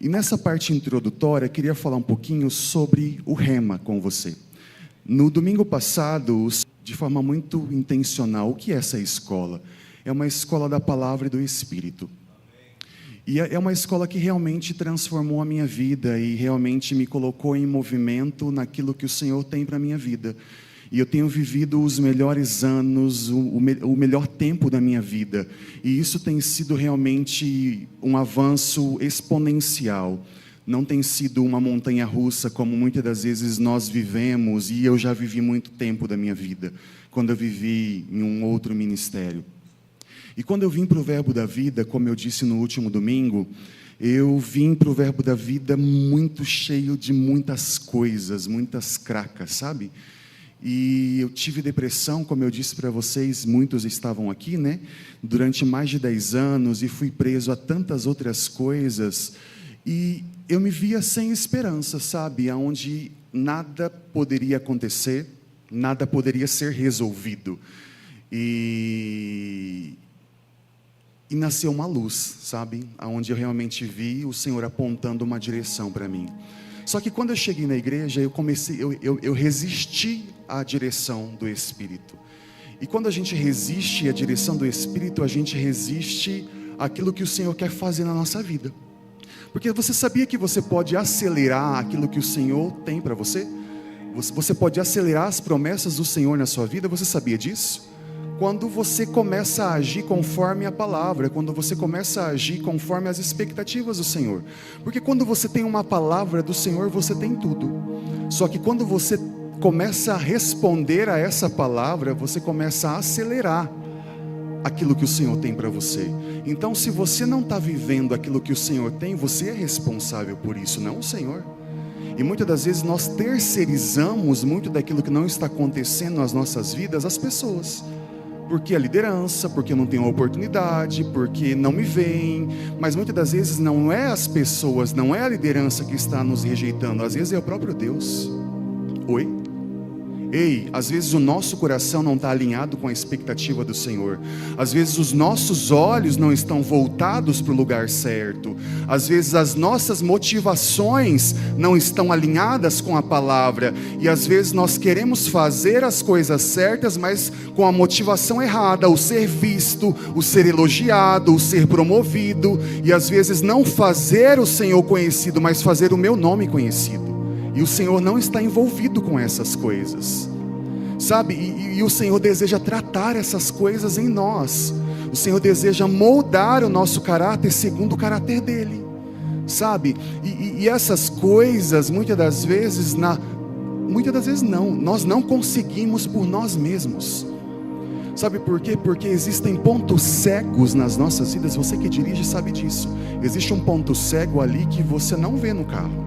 E nessa parte introdutória, queria falar um pouquinho sobre o Rema com você. No domingo passado, de forma muito intencional, o que é essa escola? É uma escola da palavra e do Espírito. E é uma escola que realmente transformou a minha vida e realmente me colocou em movimento naquilo que o Senhor tem para a minha vida. E eu tenho vivido os melhores anos, o melhor tempo da minha vida. E isso tem sido realmente um avanço exponencial. Não tem sido uma montanha-russa como muitas das vezes nós vivemos, e eu já vivi muito tempo da minha vida, quando eu vivi em um outro ministério. E quando eu vim para o Verbo da Vida, como eu disse no último domingo, eu vim para o Verbo da Vida muito cheio de muitas coisas, muitas cracas, sabe? E eu tive depressão, como eu disse para vocês, muitos estavam aqui, né? Durante mais de 10 anos, e fui preso a tantas outras coisas, e eu me via sem esperança, sabe? Onde nada poderia acontecer, nada poderia ser resolvido. E nasceu uma luz, sabe? Onde eu realmente vi o Senhor apontando uma direção para mim. Só que quando eu cheguei na igreja, eu resisti à direção do Espírito. E quando a gente resiste à direção do Espírito, a gente resiste àquilo que o Senhor quer fazer na nossa vida. Porque você sabia que você pode acelerar aquilo que o Senhor tem para você? Você pode acelerar as promessas do Senhor na sua vida, você sabia disso? Quando você começa a agir conforme a palavra, quando você começa a agir conforme as expectativas do Senhor. Porque quando você tem uma palavra do Senhor, você tem tudo. Só que quando você começa a responder a essa palavra, você começa a acelerar aquilo que o Senhor tem para você. Então, se você não está vivendo aquilo que o Senhor tem, você é responsável por isso, não o Senhor. E muitas das vezes nós terceirizamos muito daquilo que não está acontecendo nas nossas vidas às pessoas. Porque a liderança, porque não tem uma oportunidade, porque não me veem. Mas muitas das vezes não é as pessoas, não é a liderança que está nos rejeitando. Às vezes é o próprio Deus. Oi? Ei, às vezes o nosso coração não está alinhado com a expectativa do Senhor. Às vezes os nossos olhos não estão voltados para o lugar certo. Às vezes as nossas motivações não estão alinhadas com a palavra. E às vezes nós queremos fazer as coisas certas, mas com a motivação errada. O ser visto, o ser elogiado, o ser promovido. E às vezes não fazer o Senhor conhecido, mas fazer o meu nome conhecido. E o Senhor não está envolvido com essas coisas, sabe? E o Senhor deseja tratar essas coisas em nós. O Senhor deseja moldar o nosso caráter segundo o caráter dEle, sabe? E essas coisas, muitas das vezes não, nós não conseguimos por nós mesmos. Sabe por quê? Porque existem pontos cegos nas nossas vidas. Você que dirige sabe disso. Existe um ponto cego ali que você não vê no carro.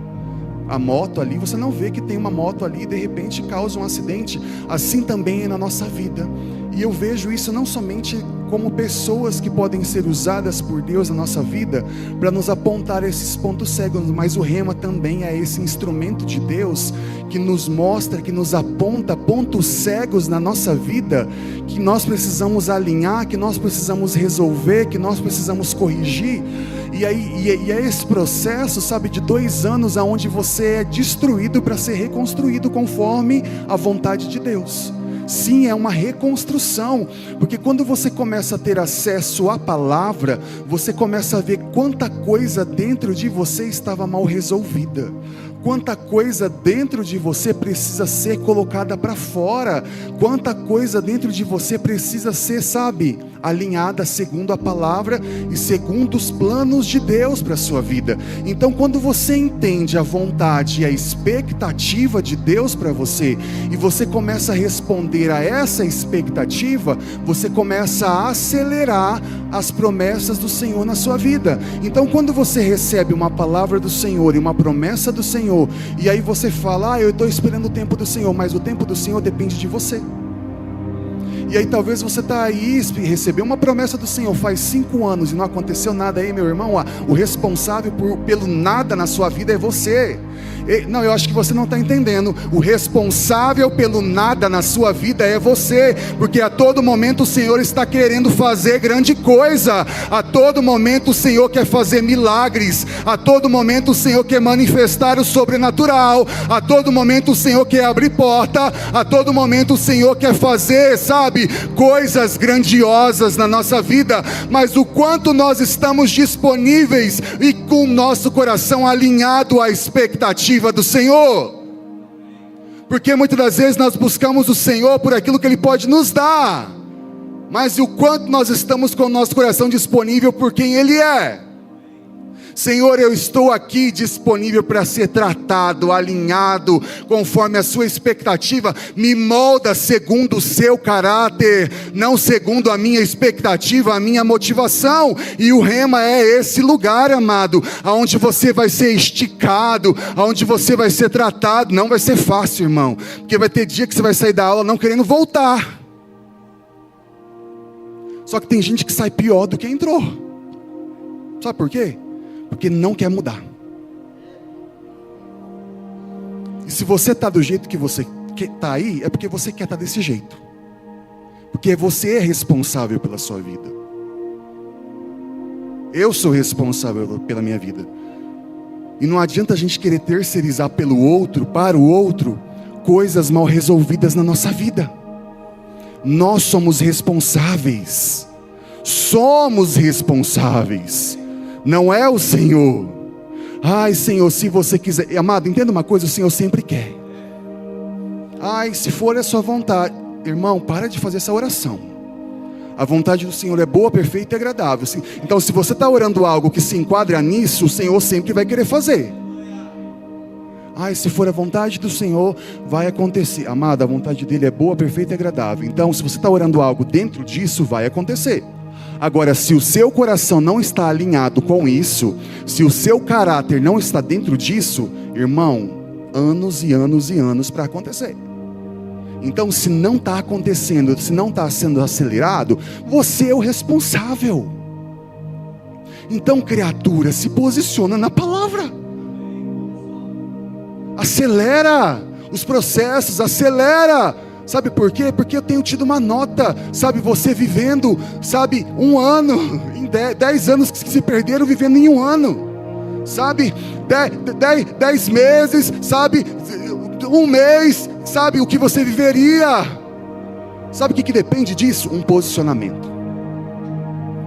A moto ali, você não vê que tem uma moto ali e de repente causa um acidente. Assim também é na nossa vida. E eu vejo isso não somente como pessoas que podem ser usadas por Deus na nossa vida para nos apontar esses pontos cegos, mas o Rema também é esse instrumento de Deus que nos mostra, que nos aponta pontos cegos na nossa vida que nós precisamos alinhar, que nós precisamos resolver, que nós precisamos corrigir. E é esse processo, sabe, de 2 anos onde você é destruído para ser reconstruído conforme a vontade de Deus. Sim, é uma reconstrução, porque quando você começa a ter acesso à palavra, você começa a ver quanta coisa dentro de você estava mal resolvida. Quanta coisa dentro de você precisa ser colocada para fora. Quanta coisa dentro de você precisa ser, sabe, alinhada segundo a palavra e segundo os planos de Deus para a sua vida. Então, quando você entende a vontade e a expectativa de Deus para você, e você começa a responder a essa expectativa, você começa a acelerar as promessas do Senhor na sua vida. Então, quando você recebe uma palavra do Senhor e uma promessa do Senhor, e aí você fala, eu estou esperando o tempo do Senhor, mas o tempo do Senhor depende de você. E aí talvez você está aí, recebeu uma promessa do Senhor faz 5 anos e não aconteceu nada aí, meu irmão. O responsável pelo nada na sua vida é você. Não, eu acho que você não está entendendo. O responsável pelo nada na sua vida é você, porque a todo momento o Senhor está querendo fazer grande coisa. A todo momento o Senhor quer fazer milagres. A todo momento o Senhor quer manifestar o sobrenatural. A todo momento o Senhor quer abrir porta. A todo momento o Senhor quer fazer, sabe, coisas grandiosas na nossa vida. Mas o quanto nós estamos disponíveis e com o nosso coração alinhado à expectativa do Senhor, porque muitas das vezes nós buscamos o Senhor por aquilo que Ele pode nos dar, mas o quanto nós estamos com o nosso coração disponível por quem Ele é. Senhor, eu estou aqui disponível para ser tratado, alinhado, conforme a sua expectativa. Me molda segundo o seu caráter, não segundo a minha expectativa, a minha motivação. E o rema é esse lugar, amado, aonde você vai ser esticado, aonde você vai ser tratado. Não vai ser fácil, irmão, porque vai ter dia que você vai sair da aula não querendo voltar. Só que tem gente que sai pior do que entrou. Sabe por quê? Porque não quer mudar. E se você está do jeito que você está aí, é porque você quer estar desse jeito, porque você é responsável pela sua vida. Eu sou responsável pela minha vida. E não adianta a gente querer terceirizar pelo outro, para o outro, coisas mal resolvidas na nossa vida. Nós somos responsáveis. Somos responsáveis. Não é o Senhor. Ai, Senhor, se você quiser. Amado, entenda uma coisa, o Senhor sempre quer. Ai, se for a sua vontade. Irmão, para de fazer essa oração. A vontade do Senhor é boa, perfeita e agradável. Então, se você está orando algo que se enquadra nisso, o Senhor sempre vai querer fazer. Ai, se for a vontade do Senhor, vai acontecer. Amado, a vontade dele é boa, perfeita e agradável. Então, se você está orando algo dentro disso, vai acontecer. Agora, se o seu coração não está alinhado com isso, se o seu caráter não está dentro disso, irmão, anos e anos e anos para acontecer. Então, se não está acontecendo, se não está sendo acelerado, você é o responsável. Então, criatura, se posiciona na palavra. Acelera os processos, acelera. Sabe por quê? Porque eu tenho tido uma nota, sabe, você vivendo, sabe, 1 ano, em 10 anos que se perderam vivendo em 1 ano, sabe, 10 meses, sabe, 1 mês, sabe, o que você viveria. Sabe o que depende disso? Um posicionamento.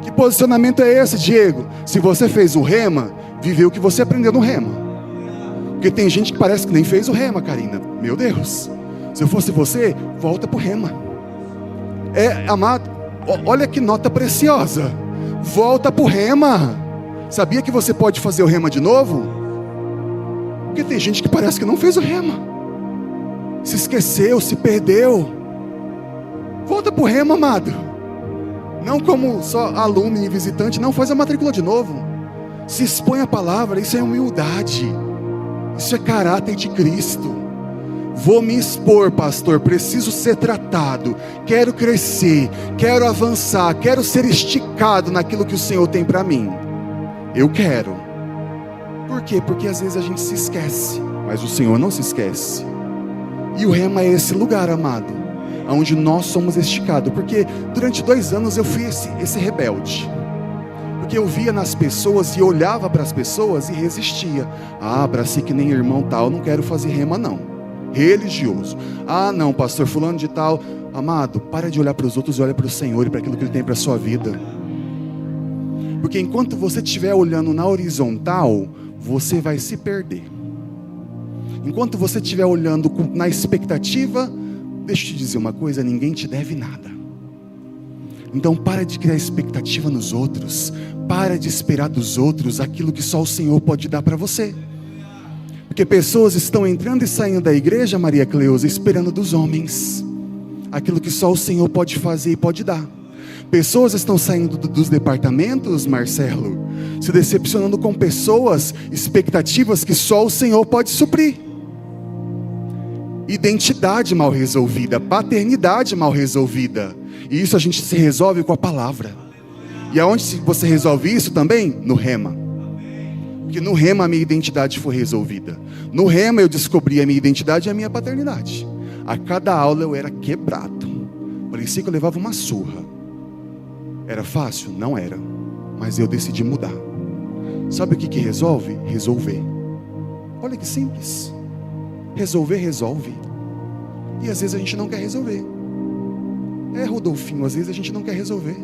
Que posicionamento é esse, Diego? Se você fez o rema, viveu o que você aprendeu no rema. Porque tem gente que parece que nem fez o rema, Karina, meu Deus. Se eu fosse você, volta para o rema. Amado, olha que nota preciosa. Volta para o rema. Sabia que você pode fazer o rema de novo? Porque tem gente que parece que não fez o rema, se esqueceu, se perdeu. Volta para o rema, amado. Não como só aluno e visitante, não, faz a matrícula de novo. Se expõe à palavra, isso é humildade. Isso é caráter de Cristo. Vou me expor, pastor, preciso ser tratado, quero crescer, quero avançar, quero ser esticado naquilo que o Senhor tem para mim. Eu quero. Por quê? Porque às vezes a gente se esquece, mas o Senhor não se esquece. E o rema é esse lugar, amado, onde nós somos esticados. Porque durante 2 anos eu fui esse rebelde. Porque eu via nas pessoas e olhava para as pessoas e resistia. Para ser que nem irmão tal, não quero fazer rema não. Religioso. Não, pastor fulano de tal. Amado, para de olhar para os outros e olha para o Senhor e para aquilo que Ele tem para a sua vida. Porque enquanto você estiver olhando na horizontal, você vai se perder. Enquanto você estiver olhando na expectativa, deixa eu te dizer uma coisa, ninguém te deve nada. Então para de criar expectativa nos outros, para de esperar dos outros aquilo que só o Senhor pode dar para você. Porque pessoas estão entrando e saindo da igreja, Maria Cleusa, esperando dos homens aquilo que só o Senhor pode fazer e pode dar. Pessoas estão saindo dos departamentos, Marcelo, se decepcionando com pessoas, expectativas que só o Senhor pode suprir. Identidade mal resolvida, paternidade mal resolvida. E isso a gente se resolve com a palavra. E aonde você resolve isso também? No rema. Porque no rema a minha identidade foi resolvida. No rema eu descobri a minha identidade e a minha paternidade. A cada aula eu era quebrado. Parecia que eu levava uma surra. Era fácil? Não era. Mas eu decidi mudar. Sabe o que resolve? Resolver. Olha que simples. Resolver, resolve. E às vezes a gente não quer resolver. Rodolfinho, às vezes a gente não quer resolver.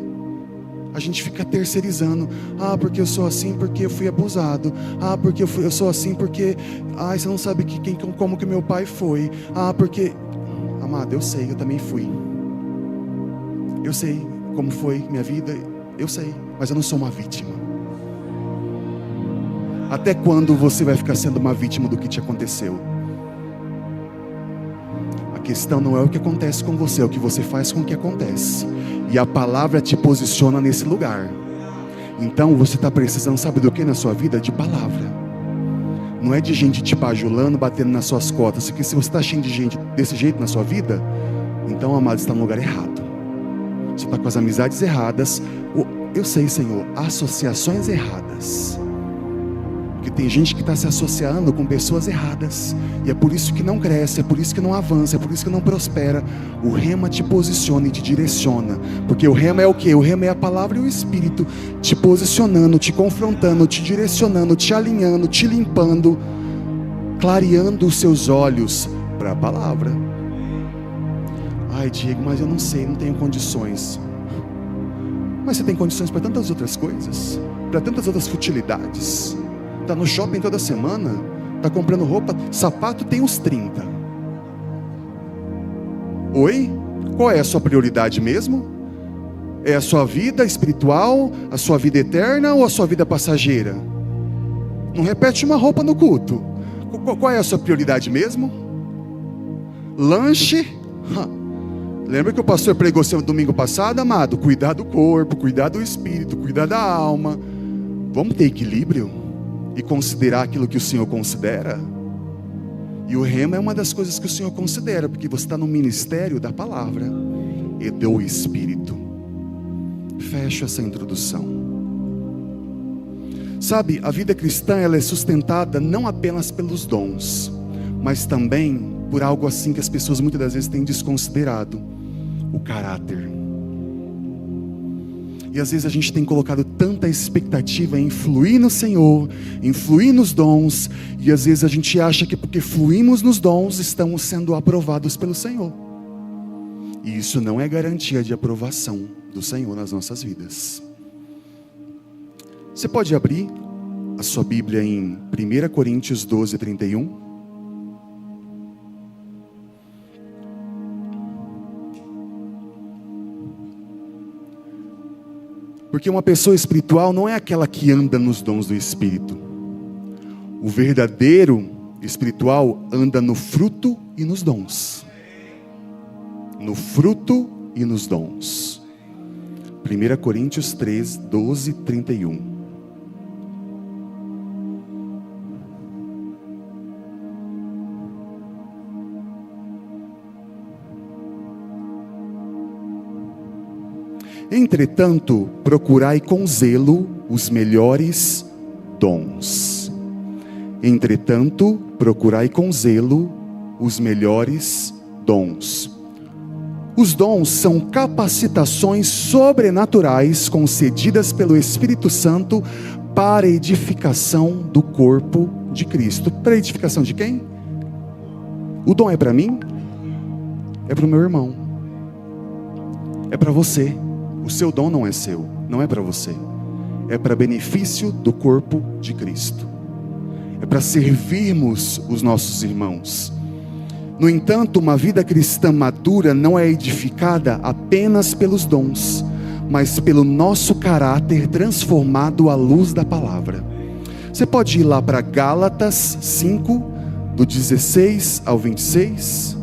A gente fica terceirizando. Porque eu sou assim, porque eu fui abusado. Porque eu sou assim, porque... você não sabe como que meu pai foi. Porque... Amado, eu sei, eu também fui. Eu sei como foi minha vida. Eu sei, mas eu não sou uma vítima. Até quando você vai ficar sendo uma vítima do que te aconteceu? A questão não é o que acontece com você, é o que você faz com o que acontece. E a palavra te posiciona nesse lugar. Então você está precisando, sabe do que na sua vida? De palavra. Não é de gente te bajulando, batendo nas suas costas. Porque se você está cheio de gente desse jeito na sua vida, então, amado, você está no lugar errado. Você está com as amizades erradas. Eu sei, Senhor, associações erradas. Porque tem gente que está se associando com pessoas erradas. E é por isso que não cresce, é por isso que não avança, é por isso que não prospera. O rema te posiciona e te direciona. Porque o rema é o quê? O rema é a palavra e o Espírito te posicionando, te confrontando, te direcionando, te alinhando, te limpando, clareando os seus olhos para a palavra. Diego, mas eu não sei, não tenho condições. Mas você tem condições para tantas outras coisas, para tantas outras futilidades. Está no shopping toda semana, está comprando roupa, sapato tem uns 30. Oi? Qual é a sua prioridade mesmo? É a sua vida espiritual, a sua vida eterna ou a sua vida passageira? Não repete uma roupa no culto. Qual é a sua prioridade mesmo? Lanche? Lembra que o pastor pregou domingo passado, amado? Cuidar do corpo, cuidar do espírito, cuidar da alma. Vamos ter equilíbrio e considerar aquilo que o Senhor considera. E o rema é uma das coisas que o Senhor considera, porque você está no ministério da palavra e do Espírito. Fecho essa introdução. Sabe, a vida cristã ela é sustentada não apenas pelos dons, mas também por algo assim que as pessoas muitas das vezes têm desconsiderado: o caráter. E às vezes a gente tem colocado tanta expectativa em fluir no Senhor, em fluir nos dons, e às vezes a gente acha que porque fluímos nos dons, estamos sendo aprovados pelo Senhor. E isso não é garantia de aprovação do Senhor nas nossas vidas. Você pode abrir a sua Bíblia em 1 Coríntios 12, 31. Porque uma pessoa espiritual não é aquela que anda nos dons do Espírito. O verdadeiro espiritual anda no fruto e nos dons. No fruto e nos dons. 1 Coríntios 3, 12, 31. Entretanto, procurai com zelo os melhores dons. Entretanto, procurai com zelo os melhores dons. Os dons são capacitações sobrenaturais concedidas pelo Espírito Santo para a edificação do corpo de Cristo. Para a edificação de quem? O dom é para mim? É para o meu irmão. É para você. O seu dom não é seu, não é para você. É para benefício do corpo de Cristo. É para servirmos os nossos irmãos. No entanto, uma vida cristã madura não é edificada apenas pelos dons, mas pelo nosso caráter transformado à luz da palavra. Você pode ir lá para Gálatas 5, do 16 ao 26.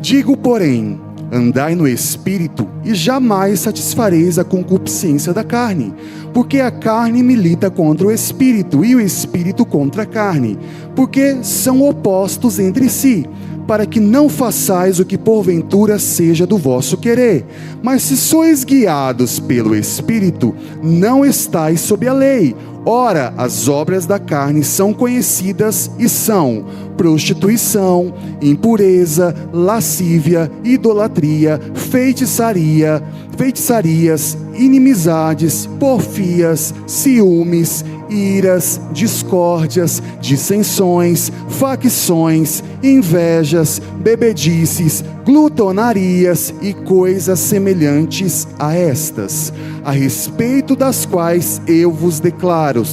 Digo, porém, andai no Espírito e jamais satisfareis a concupiscência da carne, porque a carne milita contra o Espírito e o Espírito contra a carne, porque são opostos entre si, para que não façais o que porventura seja do vosso querer. Mas se sois guiados pelo Espírito, não estais sob a lei. Ora, as obras da carne são conhecidas e são prostituição, impureza, lascívia, idolatria, feitiçarias, inimizades, porfias, ciúmes, iras, discórdias, dissensões, facções, invejas, bebedices, glutonarias e coisas semelhantes a estas, a respeito das quais eu vos declaro,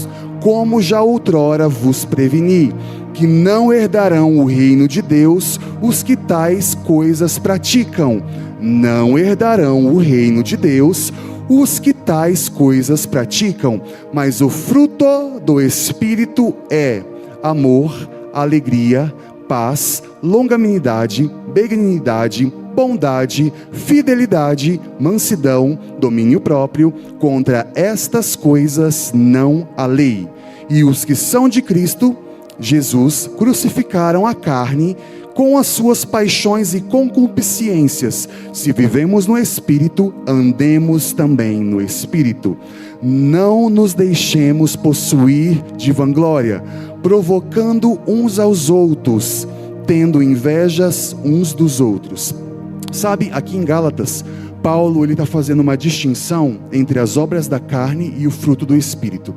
como já outrora vos preveni, que não herdarão o reino de Deus os que tais coisas praticam. Não herdarão o reino de Deus os que tais coisas praticam, mas o fruto do Espírito é amor, alegria, paz, longanimidade, benignidade, bondade, fidelidade, mansidão, domínio próprio. Contra estas coisas não há lei. E os que são de Cristo Jesus crucificaram a carne com as suas paixões e concupiscências. Se vivemos no Espírito, andemos também no Espírito. Não nos deixemos possuir de vanglória, provocando uns aos outros, tendo invejas uns dos outros. Sabe, aqui em Gálatas, Paulo está fazendo uma distinção entre as obras da carne e o fruto do Espírito.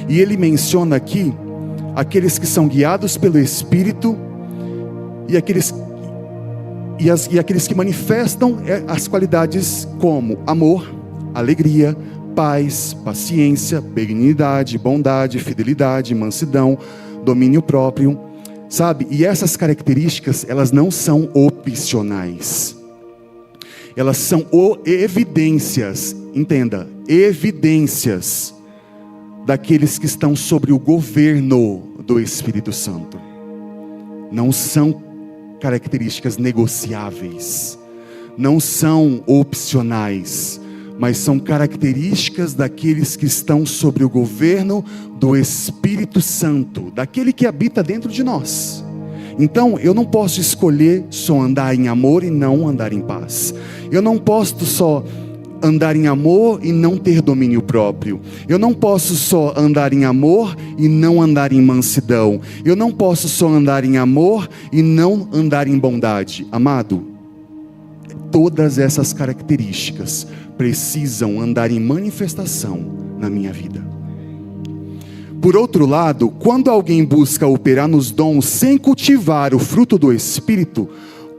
E ele menciona aqui aqueles que são guiados pelo Espírito e aqueles que manifestam as qualidades como amor, alegria, paz, paciência, benignidade, bondade, fidelidade, mansidão, domínio próprio, sabe? E essas características, elas não são opcionais, elas são evidências, entenda, evidências daqueles que estão sobre o governo do Espírito Santo. Não são características negociáveis, não são opcionais, mas são características daqueles que estão sobre o governo do Espírito Santo, daquele que habita dentro de nós. Então, eu não posso escolher só andar em amor e não andar em paz. Eu não posso só andar em amor e não ter domínio próprio. Eu não posso só andar em amor e não andar em mansidão. Eu não posso só andar em amor e não andar em bondade. Amado, todas essas características precisam andar em manifestação na minha vida. Por outro lado, quando alguém busca operar nos dons sem cultivar o fruto do Espírito,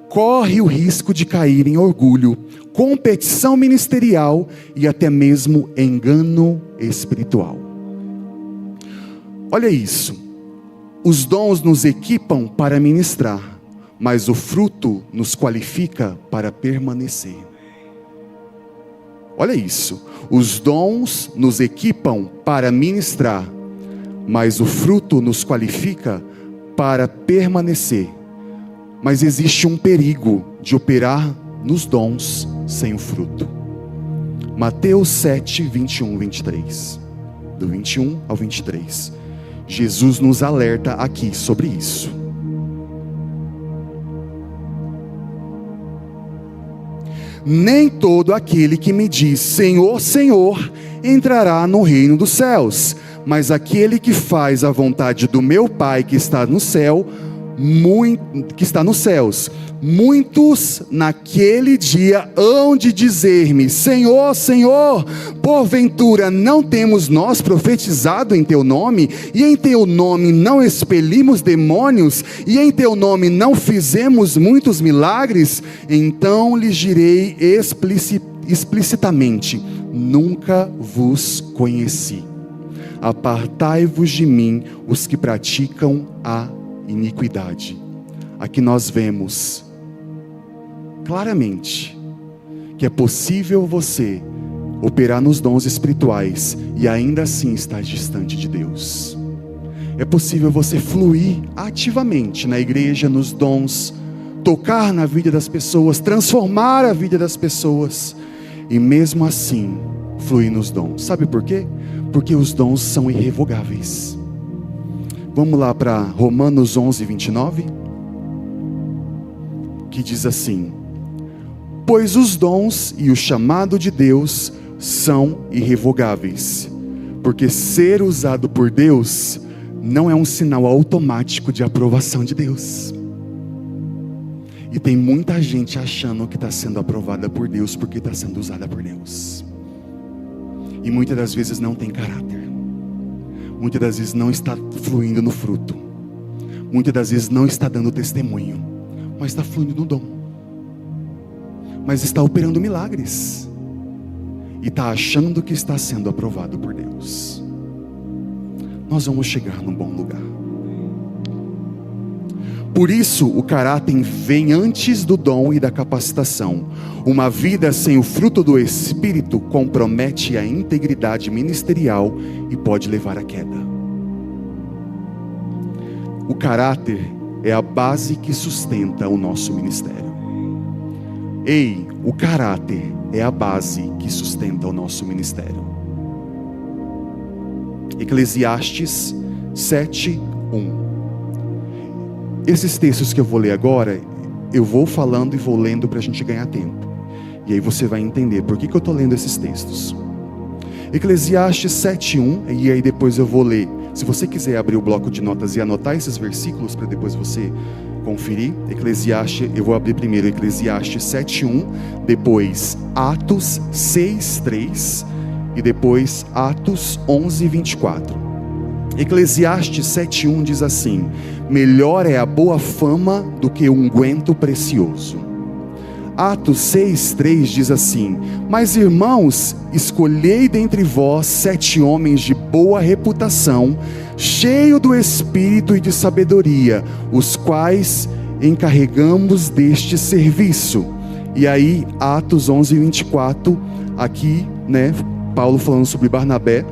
corre o risco de cair em orgulho, competição ministerial e até mesmo engano espiritual. Olha isso, os dons nos equipam para ministrar, mas o fruto nos qualifica para permanecer. Olha isso, os dons nos equipam para ministrar, mas o fruto nos qualifica para permanecer. Mas existe um perigo de operar nos dons sem o fruto. Mateus 7, 21, 23. Do 21 ao 23. Jesus nos alerta aqui sobre isso. Nem todo aquele que me diz Senhor, Senhor, entrará no reino dos céus, mas aquele que faz a vontade do meu Pai que está no céu, que está nos céus. Muitos naquele dia hão de dizer-me: Senhor, Senhor, porventura não temos nós profetizado em teu nome, e em teu nome não expelimos demônios, e em teu nome não fizemos muitos milagres? Então lhes direi explicitamente: nunca vos conheci. Apartai-vos de mim, os que praticam a iniquidade. Aqui nós vemos claramente que é possível você operar nos dons espirituais e ainda assim estar distante de Deus. É possível você fluir ativamente na igreja, nos dons, tocar na vida das pessoas, transformar a vida das pessoas, e mesmo assim fluir nos dons. Sabe por quê? Porque os dons são irrevogáveis. Vamos lá para Romanos 11, 29, que diz assim: pois os dons e o chamado de Deus são irrevogáveis, porque ser usado por Deus não é um sinal automático de aprovação de Deus. E tem muita gente achando que está sendo aprovada por Deus porque está sendo usada por Deus, e muitas das vezes não tem caráter, muitas das vezes não está fluindo no fruto, muitas das vezes não está dando testemunho, mas está fluindo no dom, mas está operando milagres, e está achando que está sendo aprovado por Deus. Nós vamos chegar num bom lugar. Por isso, o caráter vem antes do dom e da capacitação. Uma vida sem o fruto do Espírito compromete a integridade ministerial e pode levar à queda. O caráter é a base que sustenta o nosso ministério. Ei, o caráter é a base que sustenta o nosso ministério. Eclesiastes 7:1. Esses textos que eu vou ler agora, eu vou falando e vou lendo para a gente ganhar tempo. E aí você vai entender por que eu estou lendo esses textos. Eclesiastes 7:1, e aí depois eu vou ler. Se você quiser abrir o bloco de notas e anotar esses versículos para depois você conferir. Eclesiastes, eu vou abrir primeiro Eclesiastes 7:1, depois Atos 6:3 e depois Atos 11:24. Eclesiastes 7:1 diz assim: melhor é a boa fama do que o unguento precioso. Atos 6:3 diz assim: mas irmãos, escolhei dentre vós 7 homens de boa reputação, cheio do Espírito e de sabedoria, os quais encarregamos deste serviço. E aí Atos 11:24, aqui, Paulo falando sobre Barnabé,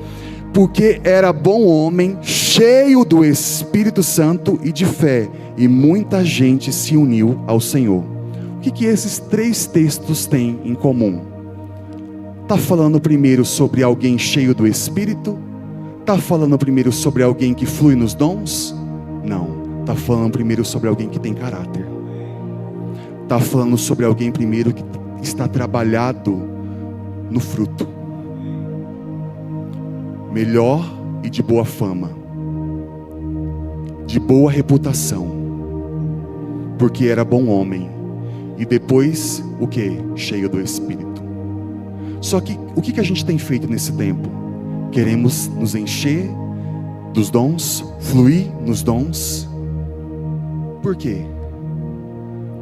porque era bom homem, cheio do Espírito Santo e de fé, e muita gente se uniu ao Senhor. O que esses 3 textos têm em comum? Está falando primeiro sobre alguém cheio do Espírito? Está falando primeiro sobre alguém que flui nos dons? Não, está falando primeiro sobre alguém que tem caráter. Está falando sobre alguém primeiro que está trabalhado no fruto. Melhor e de boa fama, de boa reputação, porque era bom homem. E depois, o que? Cheio do Espírito. Só que, o que a gente tem feito nesse tempo? Queremos nos encher dos dons, fluir nos dons. Por quê?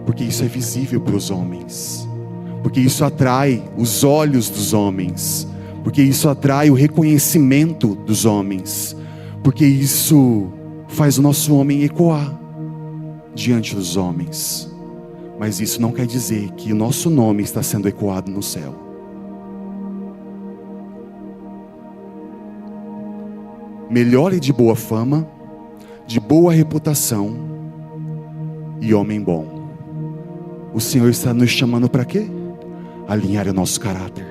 Porque isso é visível para os homens, porque isso atrai os olhos dos homens, porque isso atrai o reconhecimento dos homens, porque isso faz o nosso homem ecoar diante dos homens. Mas isso não quer dizer que o nosso nome está sendo ecoado no céu. Melhor e de boa fama, de boa reputação e homem bom. O Senhor está nos chamando para quê? Alinhar o nosso caráter.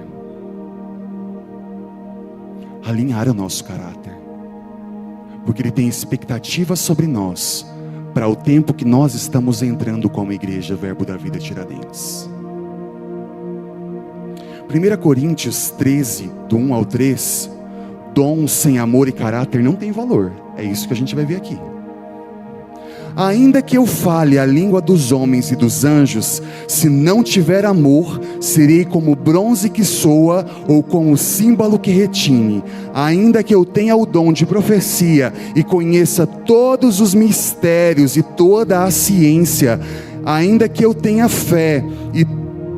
Alinhar o nosso caráter. Porque Ele tem expectativas sobre nós, para o tempo que nós estamos entrando como igreja Verbo da Vida Tiradentes. 1 Coríntios 13, do 1 ao 3, dom sem amor e caráter não tem valor. É isso que a gente vai ver aqui. Ainda que eu fale a língua dos homens e dos anjos, se não tiver amor, serei como bronze que soa, ou como símbolo que retine. Ainda que eu tenha o dom de profecia, e conheça todos os mistérios e toda a ciência, ainda que eu tenha fé, e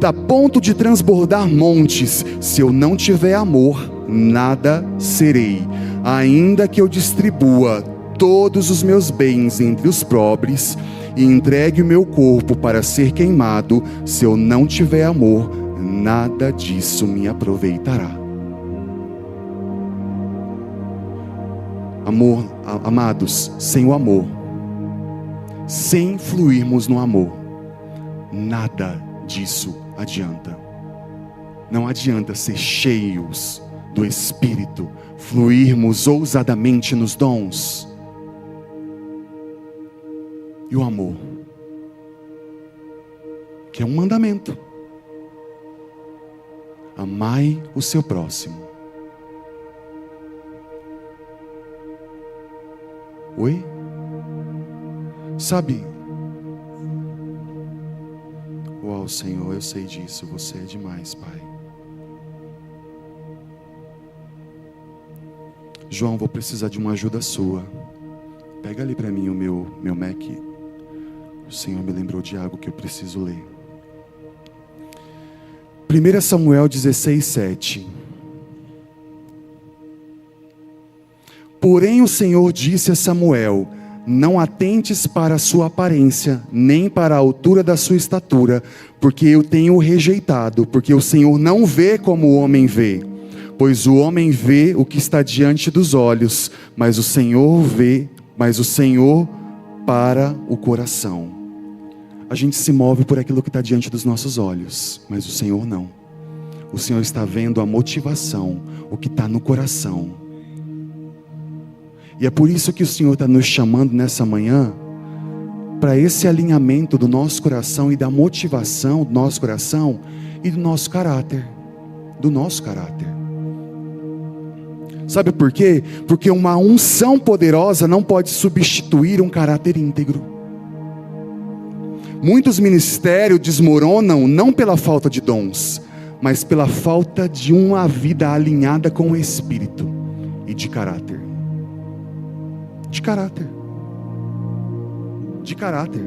a ponto de transbordar montes, se eu não tiver amor, nada serei. Ainda que eu distribua todos os meus bens entre os pobres, e entregue o meu corpo para ser queimado, se eu não tiver amor, nada disso me aproveitará. Amor, amados, sem o amor, sem fluirmos no amor, nada disso adianta. Não adianta ser cheios do Espírito, fluirmos ousadamente nos dons. E o amor, que é um mandamento: amai o seu próximo. Oi? Sabe? Uau, Senhor, eu sei disso, você é demais, Pai. João, vou precisar de uma ajuda sua. Pega ali para mim o meu Mac. O Senhor me lembrou de algo que eu preciso ler. 1 Samuel 16:7. Porém o Senhor disse a Samuel: não atentes para a sua aparência, nem para a altura da sua estatura, porque eu tenho o rejeitado, porque o Senhor não vê como o homem vê. Pois o homem vê o que está diante dos olhos, mas o Senhor para o coração. A gente se move por aquilo que está diante dos nossos olhos, mas o Senhor não. O Senhor está vendo a motivação, o que está no coração. E é por isso que o Senhor está nos chamando nessa manhã, para esse alinhamento do nosso coração e da motivação do nosso coração e do nosso caráter. Do nosso caráter. Sabe por quê? Porque uma unção poderosa não pode substituir um caráter íntegro. Muitos ministérios desmoronam não pela falta de dons, mas pela falta de uma vida alinhada com o Espírito e de caráter. De caráter. De caráter.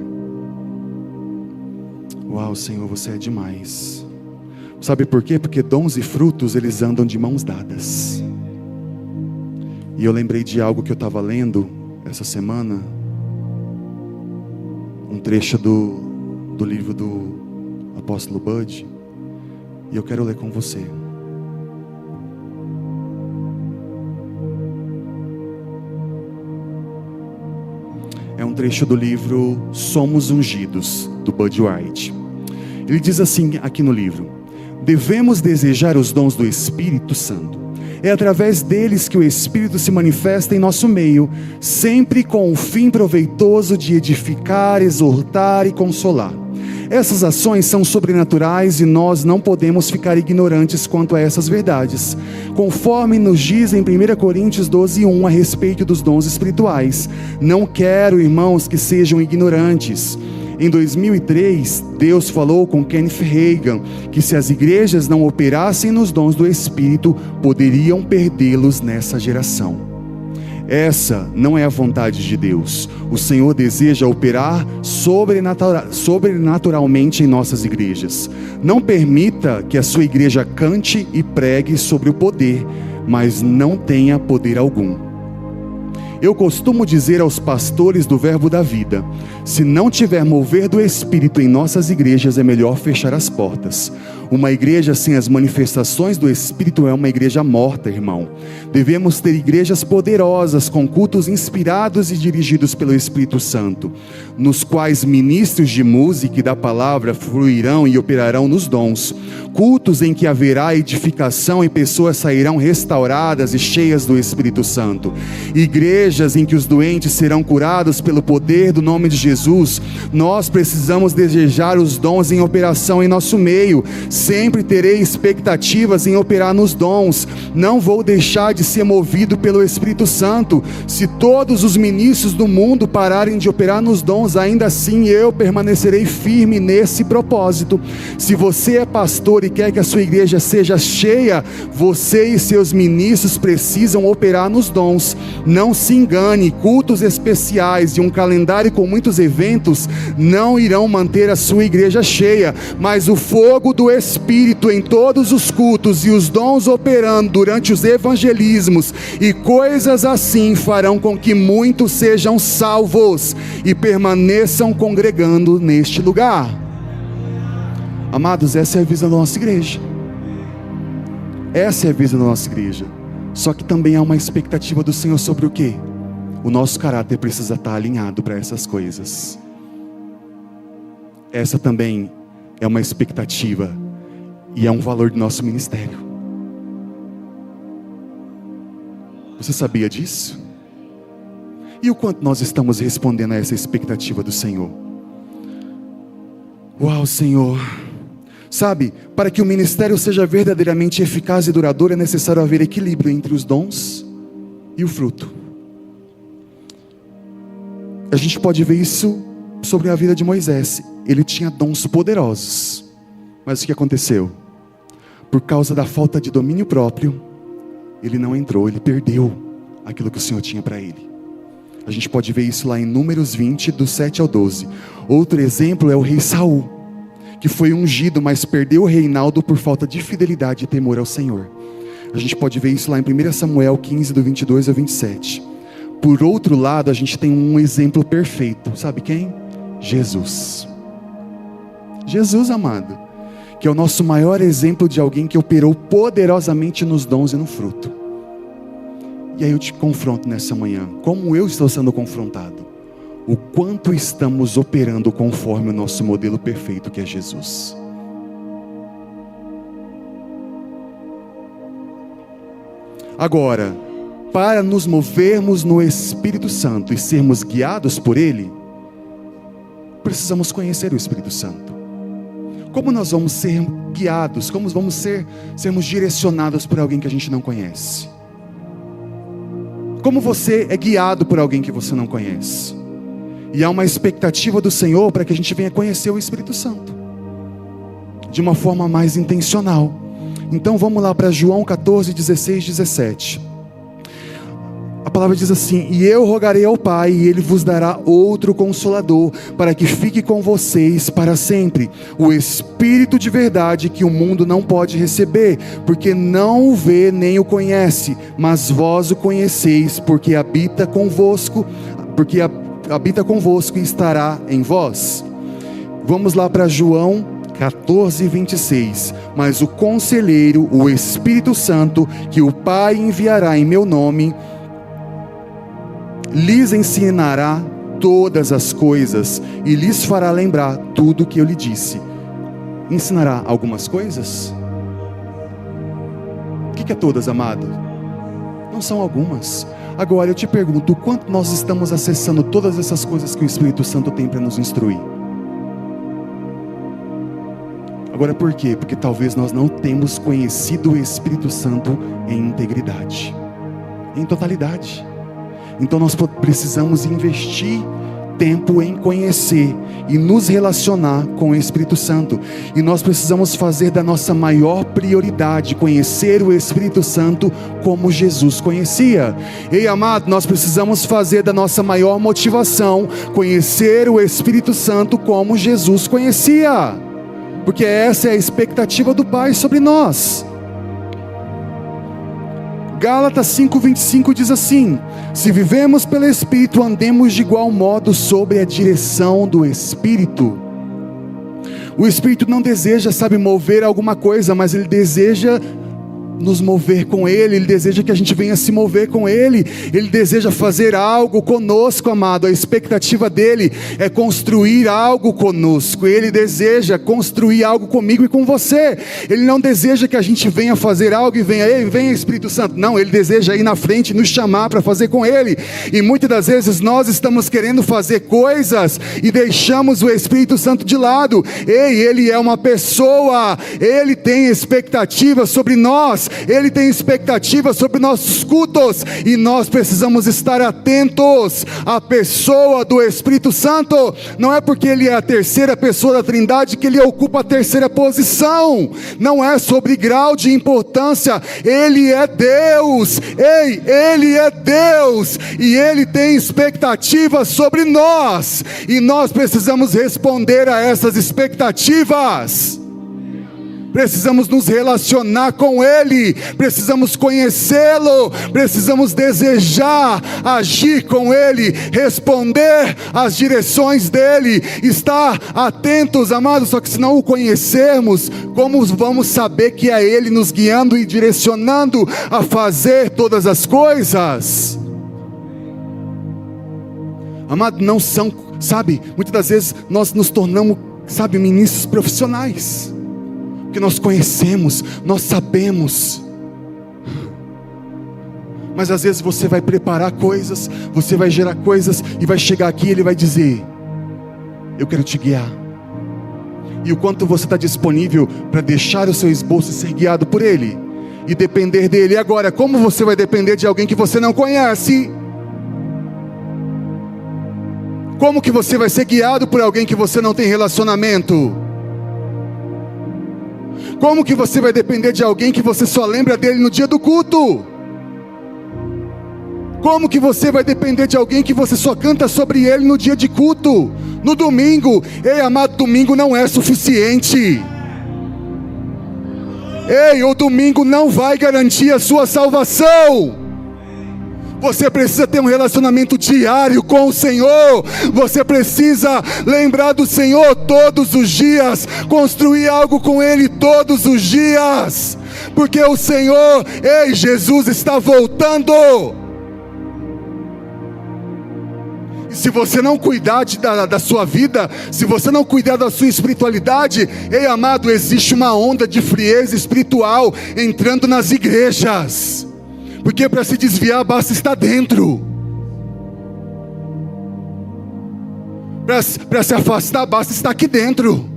Uau, Senhor, você é demais. Sabe por quê? Porque dons e frutos, eles andam de mãos dadas. E eu lembrei de algo que eu estava lendo essa semana, um trecho do livro do apóstolo Bud, e eu quero ler com você. É um trecho do livro Somos Ungidos, do Bud White. Ele diz assim aqui no livro: devemos desejar os dons do Espírito Santo. É através deles que o Espírito se manifesta em nosso meio, sempre com o fim proveitoso de edificar, exortar e consolar. Essas ações são sobrenaturais e nós não podemos ficar ignorantes quanto a essas verdades. Conforme nos diz em 1 Coríntios 12:1 a respeito dos dons espirituais: não quero, irmãos, que sejam ignorantes. Em 2003, Deus falou com Kenneth Hagin que se as igrejas não operassem nos dons do Espírito, poderiam perdê-los nessa geração. Essa não é a vontade de Deus. O Senhor deseja operar sobrenaturalmente em nossas igrejas. Não permita que a sua igreja cante e pregue sobre o poder, mas não tenha poder algum. Eu costumo dizer aos pastores do Verbo da Vida: se não tiver mover do Espírito em nossas igrejas, é melhor fechar as portas. Uma igreja sem as manifestações do Espírito é uma igreja morta, irmão. Devemos ter igrejas poderosas, com cultos inspirados e dirigidos pelo Espírito Santo, nos quais ministros de música e da palavra fluirão e operarão nos dons. Cultos em que haverá edificação e pessoas sairão restauradas e cheias do Espírito Santo. Igrejas em que os doentes serão curados pelo poder do nome de Jesus. Nós precisamos desejar os dons em operação em nosso meio. Sempre terei expectativas em operar nos dons. Não vou deixar de ser movido pelo Espírito Santo. Se todos os ministros do mundo pararem de operar nos dons, ainda assim eu permanecerei firme nesse propósito. Se você é pastor e quer que a sua igreja seja cheia, você e seus ministros precisam operar nos dons. Não se engane, cultos especiais e um calendário com muitos eventos não irão manter a sua igreja cheia, mas o fogo do Espírito em todos os cultos e os dons operando durante os evangelismos e coisas assim farão com que muitos sejam salvos e permaneçam congregando neste lugar. Amados, essa é a visão da nossa igreja. Essa é a visão da nossa igreja. Só que também há uma expectativa do Senhor sobre o quê? O nosso caráter precisa estar alinhado para essas coisas. essa também é uma expectativa e é um valor do nosso ministério. Você sabia disso? E o quanto nós estamos respondendo a essa expectativa do Senhor? Uau, Senhor! Sabe, para que o ministério seja verdadeiramente eficaz e duradouro, é necessário haver equilíbrio entre os dons e o fruto. A gente pode ver isso sobre a vida de Moisés. Ele tinha dons poderosos, mas o que aconteceu? Por causa da falta de domínio próprio, ele não entrou, ele perdeu aquilo que o Senhor tinha para ele. A gente pode ver isso lá em Números 20, do 7 ao 12. Outro exemplo é o rei Saul, que foi ungido, mas perdeu o reinado por falta de fidelidade e temor ao Senhor. A gente pode ver isso lá em 1 Samuel 15, do 22 ao 27. Por outro lado, a gente tem um exemplo perfeito. Sabe quem? Jesus. Jesus, amado, que é o nosso maior exemplo de alguém que operou poderosamente nos dons e no fruto. E aí eu te confronto nessa manhã, como eu estou sendo confrontado, o quanto estamos operando conforme o nosso modelo perfeito, que é Jesus. Agora, para nos movermos no Espírito Santo e sermos guiados por Ele, precisamos conhecer o Espírito Santo. Como nós vamos ser guiados? Como vamos sermos direcionados por alguém que a gente não conhece? Como você é guiado por alguém que você não conhece? E há uma expectativa do Senhor para que a gente venha conhecer o Espírito Santo de uma forma mais intencional. Então vamos lá para João 14, 16, 17. A palavra diz assim: e eu rogarei ao Pai, e Ele vos dará outro Consolador, para que fique com vocês para sempre, o Espírito de verdade, que o mundo não pode receber, porque não o vê nem o conhece, mas vós o conheceis, porque habita convosco e estará em vós. Vamos lá para João 14, 26. Mas o Conselheiro, o Espírito Santo, que o Pai enviará em meu nome, lhes ensinará todas as coisas e lhes fará lembrar tudo o que eu lhe disse. Ensinará algumas coisas? O que é todas, amado? Não são algumas. Agora eu te pergunto, o quanto nós estamos acessando todas essas coisas que o Espírito Santo tem para nos instruir? Agora por quê? Porque talvez nós não temos conhecido o Espírito Santo em integridade, em totalidade. Então nós precisamos investir tempo em conhecer e nos relacionar com o Espírito Santo. E nós precisamos fazer da nossa maior prioridade conhecer o Espírito Santo como Jesus conhecia. Ei, amado, nós precisamos fazer da nossa maior motivação conhecer o Espírito Santo como Jesus conhecia, porque essa é a expectativa do Pai sobre nós. Gálatas 5:25 diz assim: se vivemos pelo Espírito, andemos de igual modo sob a direção do Espírito. O Espírito não deseja, mover alguma coisa, mas Ele deseja nos mover com Ele. Ele deseja que a gente venha se mover com Ele. Ele deseja fazer algo conosco, amado. A expectativa dEle é construir algo conosco. Ele deseja construir algo comigo e com você. Ele não deseja que a gente venha fazer algo e venha Espírito Santo. Não, Ele deseja ir na frente e nos chamar para fazer com Ele. E muitas das vezes nós estamos querendo fazer coisas e deixamos o Espírito Santo de lado. Ei, Ele é uma pessoa. Ele tem expectativa sobre nós. Ele tem expectativa sobre nossos cultos, e nós precisamos estar atentos à pessoa do Espírito Santo. Não é porque Ele é a terceira pessoa da Trindade que Ele ocupa a terceira posição. Não é sobre grau de importância. Ele é Deus. Ei, Ele é Deus, e Ele tem expectativas sobre nós, e nós precisamos responder a essas expectativas. Precisamos nos relacionar com Ele, precisamos conhecê-lo, precisamos desejar agir com Ele, responder às direções dEle, estar atentos, amados. Só que se não o conhecermos, como vamos saber que é Ele nos guiando e direcionando a fazer todas as coisas? Amado, não são, muitas das vezes nós nos tornamos sabe, ministros profissionais, que nós conhecemos, nós sabemos. Mas às vezes você vai preparar coisas, você vai gerar coisas, e vai chegar aqui e Ele vai dizer: eu quero te guiar. E o quanto você está disponível para deixar o seu esboço e ser guiado por Ele, e depender dEle. E agora, como você vai depender de alguém que você não conhece? Como que você vai ser guiado por alguém que você não tem relacionamento? Como que você vai depender de alguém que você só lembra dele no dia do culto? Como que você vai depender de alguém que você só canta sobre ele no dia de culto, no domingo? Ei, amado, domingo não é suficiente. Ei, o domingo não vai garantir a sua salvação. Você precisa ter um relacionamento diário com o Senhor. Você precisa lembrar do Senhor todos os dias, construir algo com Ele todos os dias, porque o Senhor, ei, Jesus está voltando. E se você não cuidar da sua vida, se você não cuidar da sua espiritualidade, ei, amado, existe uma onda de frieza espiritual entrando nas igrejas, porque para se desviar basta estar dentro, para se afastar basta estar aqui dentro,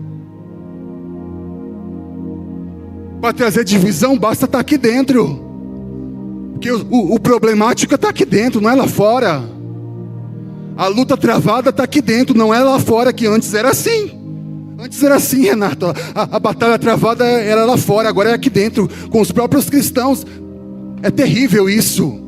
para trazer divisão basta estar aqui dentro, porque o problemático está aqui dentro, não é lá fora. A luta travada está aqui dentro, não é lá fora, que antes era assim. Antes era assim, Renato, a batalha travada era lá fora, agora é aqui dentro, com os próprios cristãos. É terrível isso.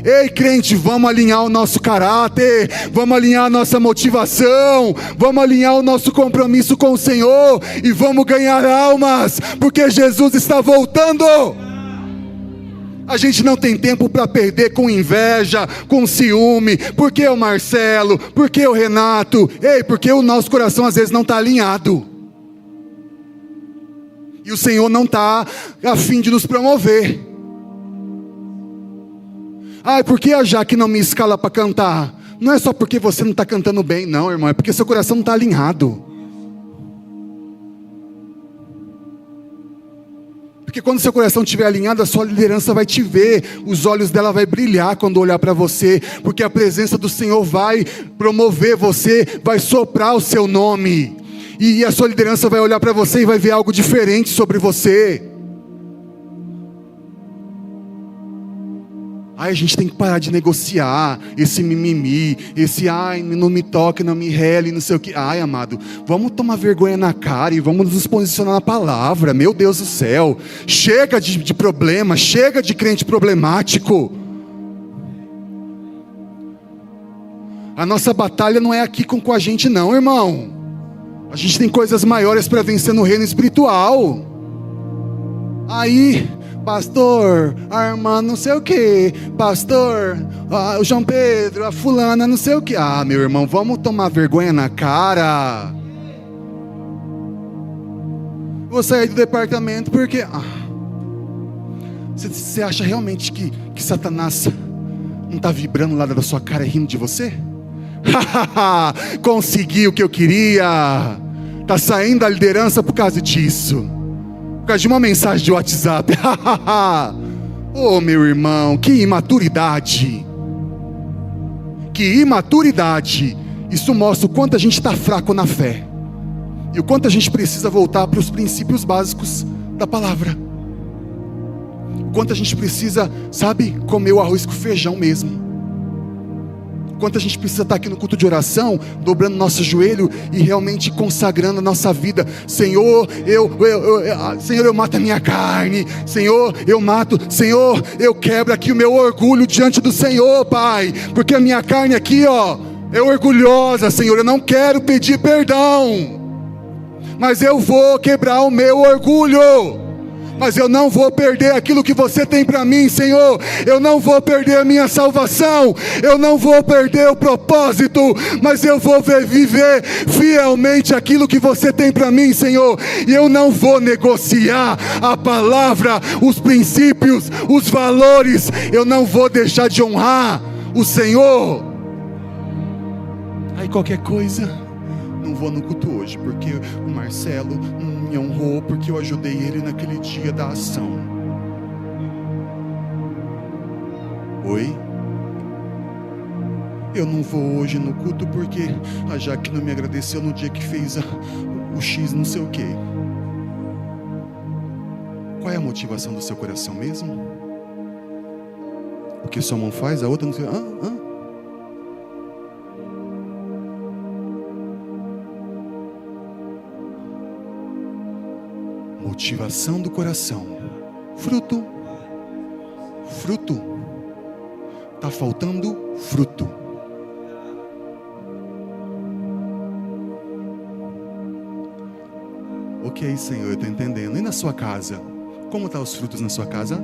Ei, crente, vamos alinhar o nosso caráter, vamos alinhar a nossa motivação, vamos alinhar o nosso compromisso com o Senhor, e vamos ganhar almas, porque Jesus está voltando. A gente não tem tempo para perder com inveja, com ciúme. Por que o Marcelo? Por que o Renato? Ei, porque o nosso coração às vezes não está alinhado, e o Senhor não está a fim de nos promover. Por que a Jaque não me escala para cantar? Não é só porque você não está cantando bem, não, irmão, é porque seu coração não está alinhado. Porque quando seu coração estiver alinhado, a sua liderança vai te ver, os olhos dela vai brilhar quando olhar para você, porque a presença do Senhor vai promover você, vai soprar o seu nome, e a sua liderança vai olhar para você e vai ver algo diferente sobre você. A gente tem que parar de negociar esse mimimi, esse não me toque, não me rele, não sei o que. Amado, vamos tomar vergonha na cara e vamos nos posicionar na palavra. Meu Deus do céu, chega de problema, chega de crente problemático. A nossa batalha não é aqui com a gente não, irmão. A gente tem coisas maiores para vencer no reino espiritual. Pastor, a irmã não sei o que, pastor, o João Pedro, a fulana não sei o que. Meu irmão, vamos tomar vergonha na cara. Vou sair do departamento porque você acha realmente que Satanás não está vibrando lá da sua cara e rindo de você? Consegui o que eu queria. Está saindo da liderança por causa disso, por causa de uma mensagem de WhatsApp. Meu irmão, que imaturidade. Que imaturidade. Isso mostra o quanto a gente está fraco na fé, e o quanto a gente precisa voltar para os princípios básicos da palavra. O quanto a gente precisa, comer o arroz com feijão mesmo. O quanto a gente precisa estar aqui no culto de oração, dobrando nosso joelho e realmente consagrando a nossa vida. Senhor, Senhor, eu mato a minha carne. Senhor, eu mato. Senhor, eu quebro aqui o meu orgulho diante do Senhor, Pai, porque a minha carne aqui, é orgulhosa, Senhor. Eu não quero pedir perdão, mas eu vou quebrar o meu orgulho. Mas eu não vou perder aquilo que você tem para mim, Senhor. Eu não vou perder a minha salvação, eu não vou perder o propósito, mas eu vou viver fielmente aquilo que você tem para mim, Senhor. E eu não vou negociar a palavra, os princípios, os valores. Eu não vou deixar de honrar o Senhor. Aí qualquer coisa, não vou no culto hoje, porque o Marcelo me honrou, porque eu ajudei ele naquele dia da ação. Oi? Eu não vou hoje no culto porque a Jaque não me agradeceu no dia que fez o X não sei o quê. Qual é a motivação do seu coração mesmo? O que sua mão faz, a outra não sei. Motivação do coração. Fruto. Fruto. Está faltando fruto. Ok, Senhor, eu estou entendendo. E na sua casa? Como estão os frutos na sua casa?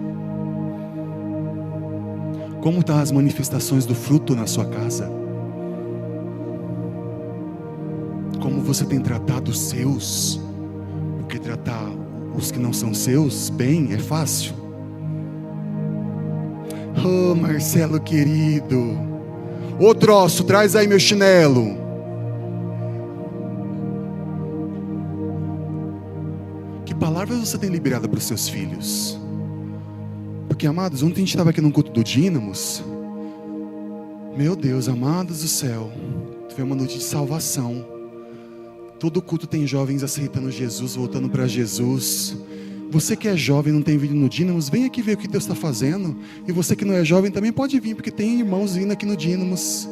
Como estão as manifestações do fruto na sua casa? Como você tem tratado os seus? Porque tratar os que não são seus bem é fácil. Oh, Marcelo querido, ô troço, traz aí meu chinelo. Que palavras você tem liberado para os seus filhos? Porque, amados, ontem a gente estava aqui no culto do Dínamos. Meu Deus, amados do céu, foi uma noite de salvação. Todo culto tem jovens aceitando Jesus, voltando para Jesus. Você que é jovem, não tem vindo no Dínamos, vem aqui ver o que Deus está fazendo. E você que não é jovem também pode vir, porque tem irmãos vindo aqui no Dínamos.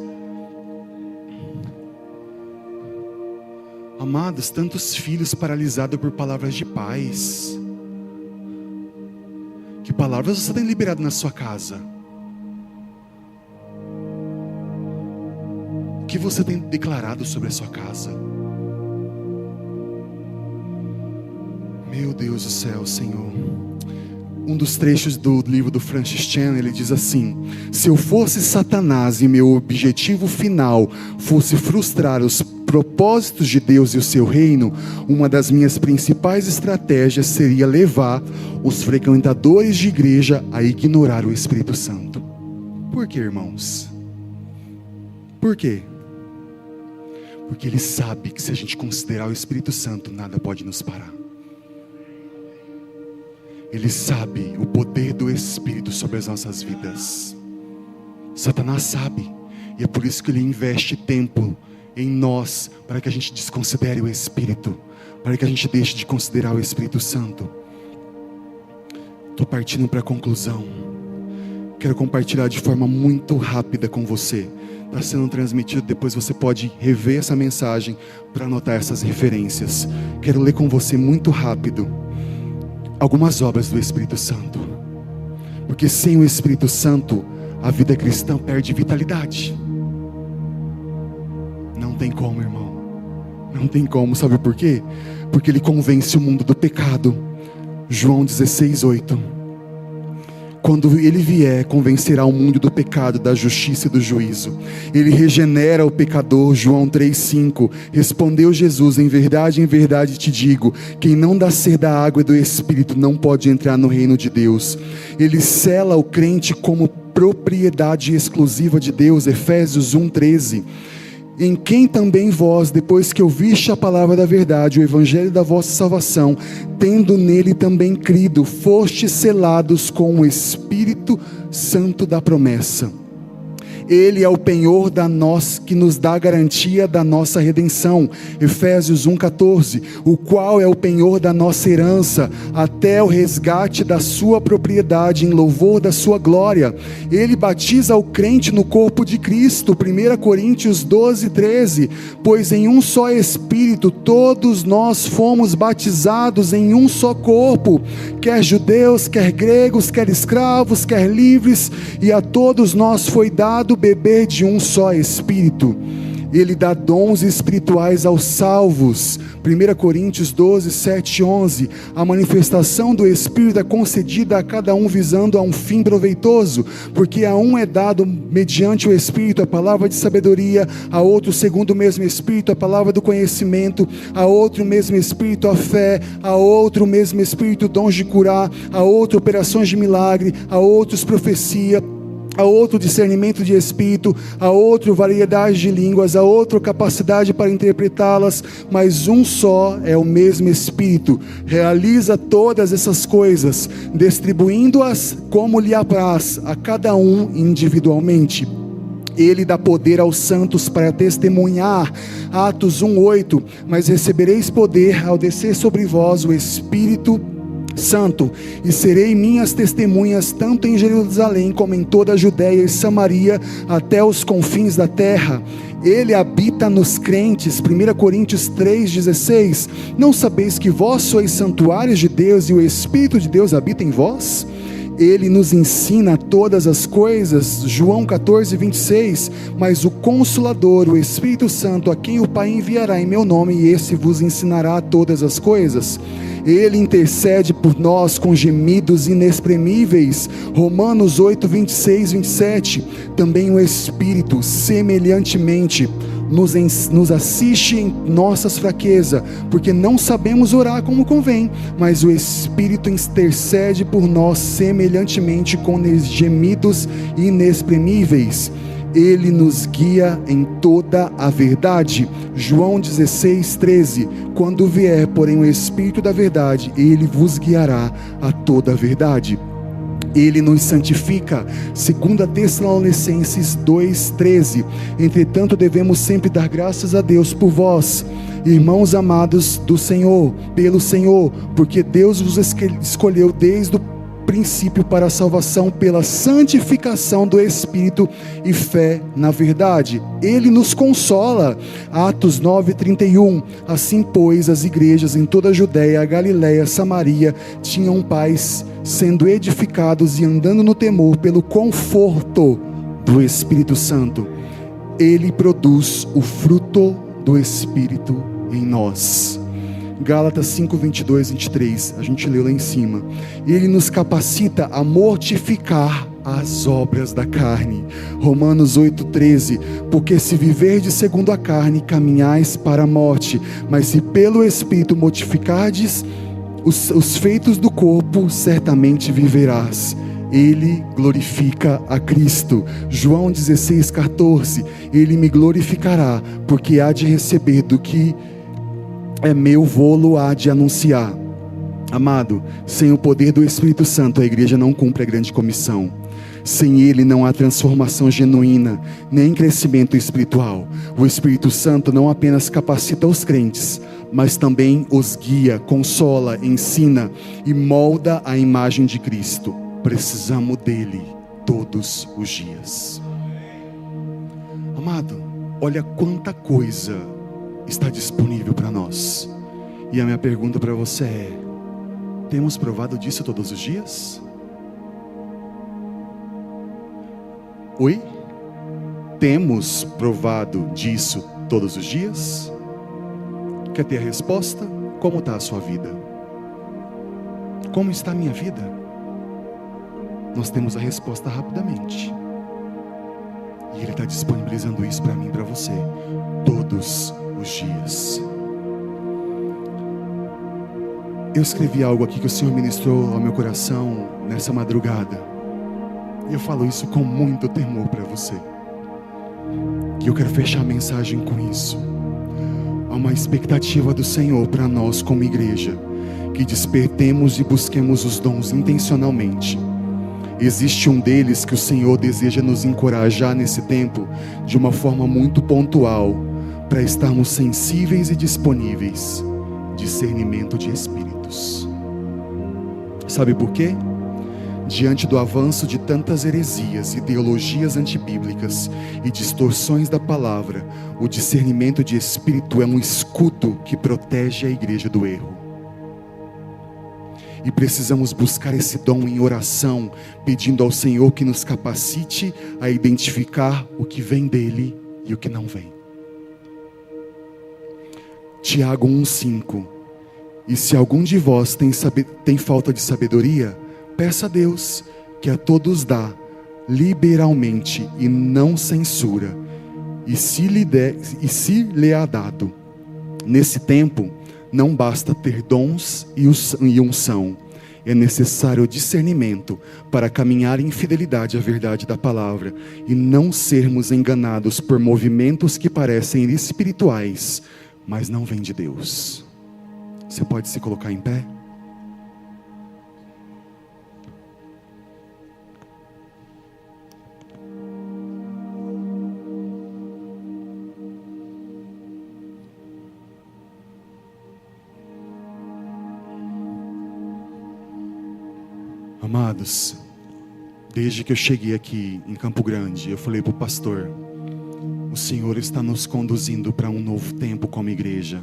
Amados, tantos filhos paralisados por palavras de paz. Que palavras você tem liberado na sua casa? O que você tem declarado sobre a sua casa? Meu Deus do céu, Senhor. Um dos trechos do livro do Francis Chan, ele diz assim: se eu fosse Satanás e meu objetivo final fosse frustrar os propósitos de Deus e o seu reino, uma das minhas principais estratégias seria levar os frequentadores de igreja a ignorar o Espírito Santo. Por quê, irmãos? Por quê? Porque ele sabe que se a gente considerar o Espírito Santo, nada pode nos parar. Ele sabe o poder do Espírito sobre as nossas vidas. Satanás sabe, e é por isso que ele investe tempo em nós, para que a gente desconsidere o Espírito, para que a gente deixe de considerar o Espírito Santo. Estou partindo para a conclusão. Quero compartilhar de forma muito rápida com você. Está sendo transmitido, depois você pode rever essa mensagem para anotar essas referências. Quero ler com você muito rápido algumas obras do Espírito Santo, porque sem o Espírito Santo a vida cristã perde vitalidade. Não tem como, irmão, não tem como. Sabe por quê? Porque ele convence o mundo do pecado. João 16:8. Quando ele vier, convencerá o mundo do pecado, da justiça e do juízo. Ele regenera o pecador. João 3:5. Respondeu Jesus: em verdade te digo, quem não nascer da água e do Espírito não pode entrar no reino de Deus. Ele sela o crente como propriedade exclusiva de Deus. Efésios 1:13. Em quem também vós, depois que ouviste a palavra da verdade, o evangelho da vossa salvação, tendo nele também crido, fostes selados com o Espírito Santo da promessa. Ele é o penhor que nos dá a garantia da nossa redenção. Efésios 1:14. O qual é o penhor da nossa herança, até o resgate da sua propriedade, em louvor da sua glória. Ele batiza o crente no corpo de Cristo. 1 Coríntios 12:13. Pois em um só Espírito todos nós fomos batizados em um só corpo, quer judeus, quer gregos, quer escravos, quer livres, e a todos nós foi dado beber de um só Espírito. Ele dá dons espirituais aos salvos. 1 Coríntios 12:7-11. A manifestação do Espírito é concedida a cada um visando a um fim proveitoso, porque a um é dado mediante o Espírito a palavra de sabedoria, a outro segundo o mesmo Espírito a palavra do conhecimento, a outro o mesmo Espírito a fé, a outro o mesmo Espírito dons de curar, a outro operações de milagre, a outros profecia, a outro discernimento de espírito, a outro variedade de línguas, a outro capacidade para interpretá-las, mas um só é o mesmo Espírito, realiza todas essas coisas, distribuindo-as como lhe apraz a cada um individualmente. Ele dá poder aos santos para testemunhar, Atos 1:8, mas recebereis poder ao descer sobre vós o Espírito Santo, e serei minhas testemunhas tanto em Jerusalém como em toda a Judéia e Samaria, até os confins da terra. Ele habita nos crentes, 1 Coríntios 3,16, não sabeis que vós sois santuários de Deus e o Espírito de Deus habita em vós? Ele nos ensina todas as coisas, João 14:26, mas o Consolador, o Espírito Santo, a quem o Pai enviará em meu nome, e esse vos ensinará todas as coisas. Ele intercede por nós com gemidos inexprimíveis, Romanos 8:26-27, também o Espírito, semelhantemente, nos assiste em nossas fraquezas, porque não sabemos orar como convém, mas o Espírito intercede por nós semelhantemente com gemidos inexprimíveis. Ele nos guia em toda a verdade, João 16:13, quando vier, porém, o Espírito da verdade, ele vos guiará a toda a verdade. Ele nos santifica, 2 Tessalonicenses 2:13, entretanto devemos sempre dar graças a Deus por vós, irmãos amados do Senhor, pelo Senhor, porque Deus vos escolheu desde o princípio para a salvação pela santificação do Espírito e fé na verdade. Ele nos consola, Atos 9:31, assim pois as igrejas em toda a Judéia, a Galiléia, Samaria, tinham paz, sendo edificados e andando no temor pelo conforto do Espírito Santo. Ele produz o fruto do Espírito em nós. Gálatas 5:22-23, a gente leu lá em cima. Ele nos capacita a mortificar as obras da carne, Romanos 8:13, porque se viverdes segundo a carne, caminhais para a morte, mas se pelo Espírito mortificardes os feitos do corpo, certamente viverás. Ele glorifica a Cristo, João 16:14, ele me glorificará, porque há de receber do que é meu, vou-lo há de anunciar. Amado, sem o poder do Espírito Santo, a igreja não cumpre a grande comissão. Sem ele não há transformação genuína, nem crescimento espiritual. O Espírito Santo não apenas capacita os crentes, mas também os guia, consola, ensina e molda a imagem de Cristo. Precisamos dele todos os dias. Amado, olha quanta coisa está disponível para nós. E a minha pergunta para você é: temos provado disso todos os dias? Oi? Temos provado disso todos os dias? Quer ter a resposta? Como está a sua vida? Como está a minha vida? Nós temos a resposta rapidamente. E Ele está disponibilizando isso para mim e para você todos os dias. Eu escrevi algo aqui que o Senhor ministrou ao meu coração nessa madrugada, e eu falo isso com muito temor para você, que eu quero fechar a mensagem com isso. Há uma expectativa do Senhor para nós como igreja, que despertemos e busquemos os dons intencionalmente. Existe um deles que o Senhor deseja nos encorajar nesse tempo, de uma forma muito pontual, para estarmos sensíveis e disponíveis. Discernimento de espíritos. Sabe por quê? Diante do avanço de tantas heresias, ideologias antibíblicas e distorções da palavra, o discernimento de espírito é um escudo que protege a igreja do erro. E precisamos buscar esse dom em oração, pedindo ao Senhor que nos capacite a identificar o que vem dele e o que não vem. Tiago 1:5, e se algum de vós tem falta de sabedoria, peça a Deus, que a todos dá liberalmente e não censura, e se lhe há dado. Nesse tempo não basta ter dons e unção, é necessário discernimento para caminhar em fidelidade à verdade da palavra e não sermos enganados por movimentos que parecem espirituais, mas não vêm de Deus. Você pode se colocar em pé? Amados, desde que eu cheguei aqui em Campo Grande, eu falei para o pastor: o Senhor está nos conduzindo para um novo tempo como igreja.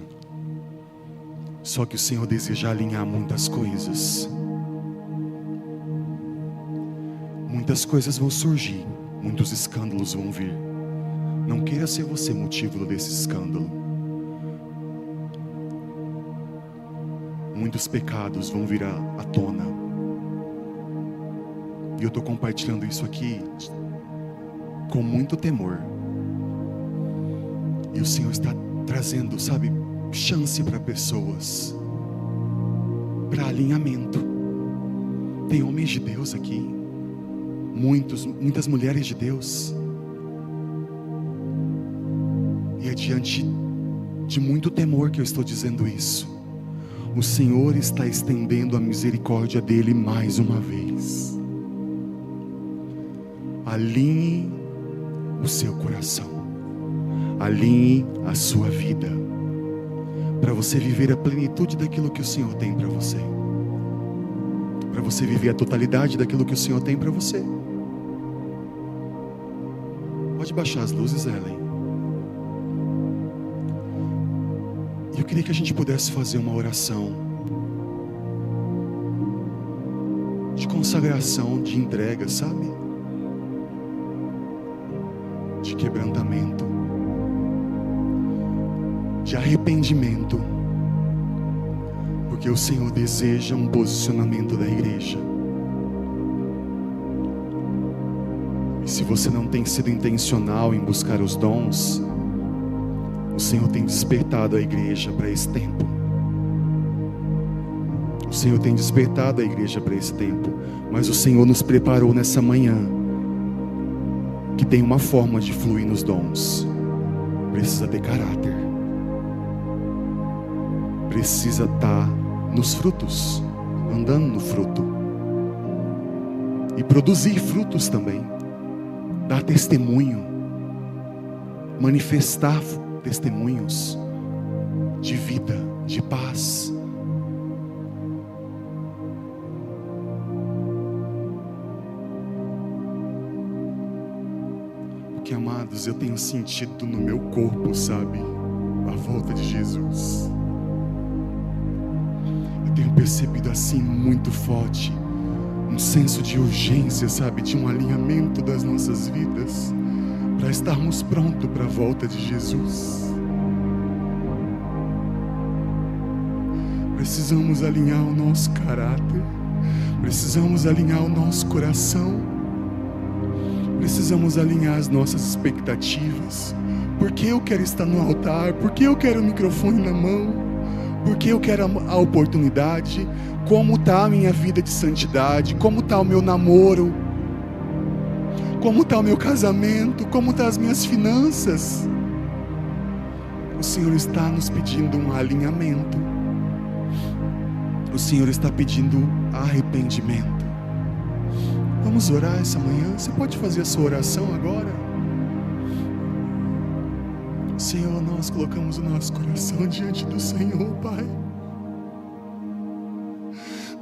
Só que o Senhor deseja alinhar muitas coisas. Muitas coisas vão surgir, muitos escândalos vão vir. Não queira ser você motivo desse escândalo. Muitos pecados vão vir à tona. E eu estou compartilhando isso aqui com muito temor. E o Senhor está trazendo, sabe, chance para pessoas, para alinhamento. Tem homens de Deus aqui, muitas mulheres de Deus. E é diante de muito temor que eu estou dizendo isso. O Senhor está estendendo a misericórdia dele mais uma vez. Alinhe o seu coração, alinhe a sua vida, para você viver a plenitude daquilo que o Senhor tem para você, para você viver a totalidade daquilo que o Senhor tem para você. Pode baixar as luzes, Ellen. E eu queria que a gente pudesse fazer uma oração de consagração, de entrega, sabe? De quebrantamento, de arrependimento, porque o Senhor deseja um posicionamento da igreja. E se você não tem sido intencional em buscar os dons, o Senhor tem despertado a igreja para esse tempo. O Senhor tem despertado a igreja para esse tempo, mas o Senhor nos preparou nessa manhã que tem uma forma de fluir nos dons. Precisa ter caráter, precisa estar nos frutos, andando no fruto, e produzir frutos também, dar testemunho, manifestar testemunhos de vida, de paz. Porque, amados, eu tenho sentido no meu corpo, sabe, a volta de Jesus. Eu tenho percebido assim muito forte um senso de urgência, sabe, de um alinhamento das nossas vidas para estarmos prontos para a volta de Jesus. Precisamos alinhar o nosso caráter, precisamos alinhar o nosso coração, precisamos alinhar as nossas expectativas. Porque eu quero estar no altar, porque eu quero o microfone na mão, porque eu quero a oportunidade. Como está a minha vida de santidade? Como está o meu namoro? Como está o meu casamento? Como estão as minhas finanças? O Senhor está nos pedindo um alinhamento. O Senhor está pedindo arrependimento. Vamos orar essa manhã? Você pode fazer a sua oração agora? Senhor, nós colocamos o nosso coração diante do Senhor, Pai.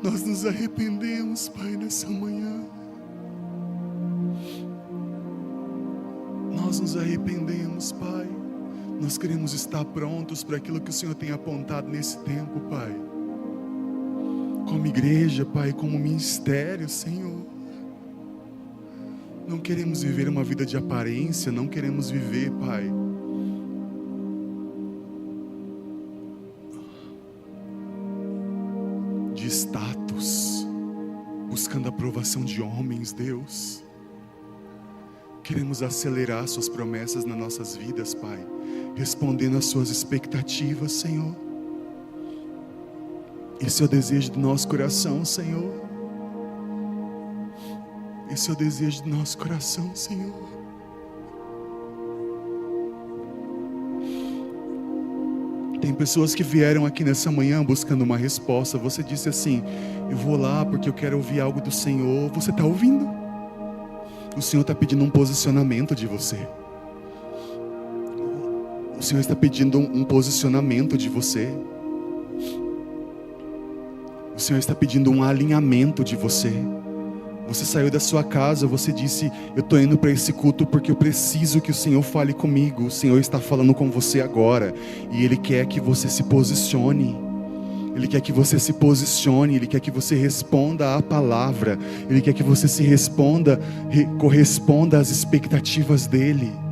Nós nos arrependemos, Pai, nessa manhã. Nós nos arrependemos, Pai. Nós queremos estar prontos para aquilo que o Senhor tem apontado nesse tempo, Pai. Como igreja, Pai, como ministério, Senhor. Não queremos viver uma vida de aparência, não queremos viver, Pai, de status, buscando a aprovação de homens, Deus. Queremos acelerar suas promessas nas nossas vidas, Pai, respondendo às suas expectativas, Senhor. Esse é o desejo do nosso coração, Senhor. Esse é o desejo do nosso coração, Senhor. Tem pessoas que vieram aqui nessa manhã buscando uma resposta. Você disse assim: eu vou lá porque eu quero ouvir algo do Senhor. Você está ouvindo? O Senhor está pedindo um posicionamento de você. O Senhor está pedindo um posicionamento de você. O Senhor está pedindo um alinhamento de você. Você saiu da sua casa, você disse: eu estou indo para esse culto porque eu preciso que o Senhor fale comigo. O Senhor está falando com você agora. E Ele quer que você se posicione. Ele quer que você se posicione. Ele quer que você responda à palavra. Ele quer que você corresponda às expectativas dEle.